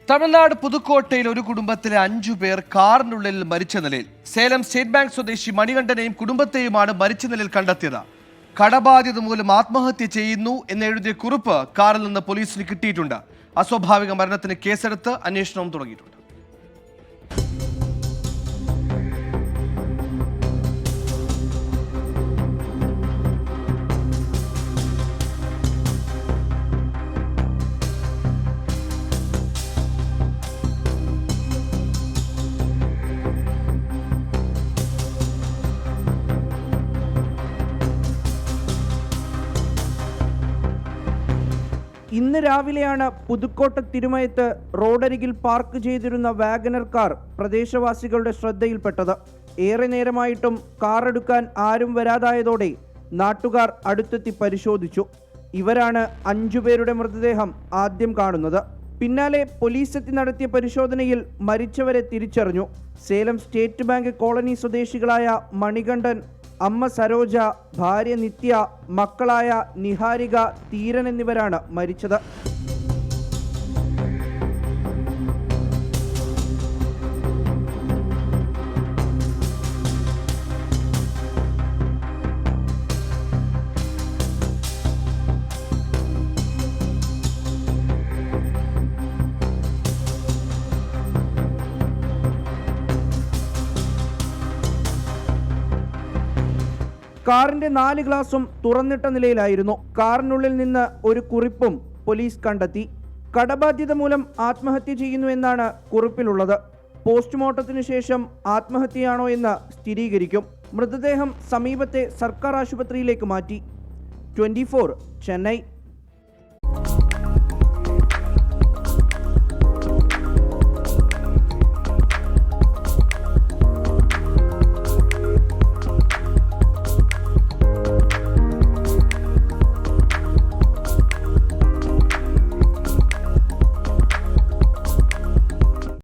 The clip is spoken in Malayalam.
തമിഴ്നാട് പുതുക്കോട്ടയിൽ ഒരു കുടുംബത്തിലെ 5 പേർ കാറിനുള്ളിൽ മരിച്ച നിലയിൽ. സേലം സ്റ്റേറ്റ് ബാങ്ക് സ്വദേശി മണികണ്ഠനെയും കുടുംബത്തെയുമാണ് മരിച്ച നിലയിൽ കണ്ടെത്തിയത്. കടബാധ്യത മൂലം ആത്മഹത്യ ചെയ്യുന്നു എന്നെഴുതിയ കുറിപ്പ് കാറിൽ നിന്ന് പോലീസിന് കിട്ടിയിട്ടുണ്ട്. അസ്വാഭാവിക മരണത്തിന് കേസെടുത്ത് അന്വേഷണവും തുടങ്ങിയിട്ടുണ്ട്. ഇന്ന് രാവിലെയാണ് പുതുക്കോട്ട തിരുമയത്ത് റോഡരികിൽ പാർക്ക് ചെയ്തിരുന്ന വാഗനർ കാർ പ്രദേശവാസികളുടെ ശ്രദ്ധയിൽപ്പെട്ടത്. ഏറെ നേരമായിട്ടും കാർ എടുക്കാൻ ആരും വരാതായതോടെ നാട്ടുകാർ അടുത്തെത്തി പരിശോധിച്ചു. ഇവരാണ് 5 പേരുടെ മൃതദേഹം ആദ്യം കാണുന്നത്. പിന്നാലെ പോലീസ് എത്തി നടത്തിയ പരിശോധനയിൽ മരിച്ചവരെ തിരിച്ചറിഞ്ഞു. സേലം സ്റ്റേറ്റ് ബാങ്ക് കോളനി സ്വദേശികളായ മണികണ്ഠൻ, അമ്മ സരോജ, ഭാര്യ നിത്യ, മക്കളായ നിഹാരിക, തീരൻ എന്നിവരാണ് മരിച്ചത്. കാറിന്റെ 4 ഗ്ലാസും തുറന്നിട്ട നിലയിലായിരുന്നു. കാറിനുള്ളിൽ നിന്ന് ഒരു കുറിപ്പും പോലീസ് കണ്ടെത്തി. കടബാധ്യത മൂലം ആത്മഹത്യ ചെയ്യുന്നു എന്നാണ് കുറിപ്പിലുള്ളത്. പോസ്റ്റ്മോർട്ടത്തിനു ശേഷം ആത്മഹത്യയാണോ എന്ന് സ്ഥിരീകരിക്കും. മൃതദേഹം സമീപത്തെ സർക്കാർ ആശുപത്രിയിലേക്ക് മാറ്റി. 24 ചെന്നൈ.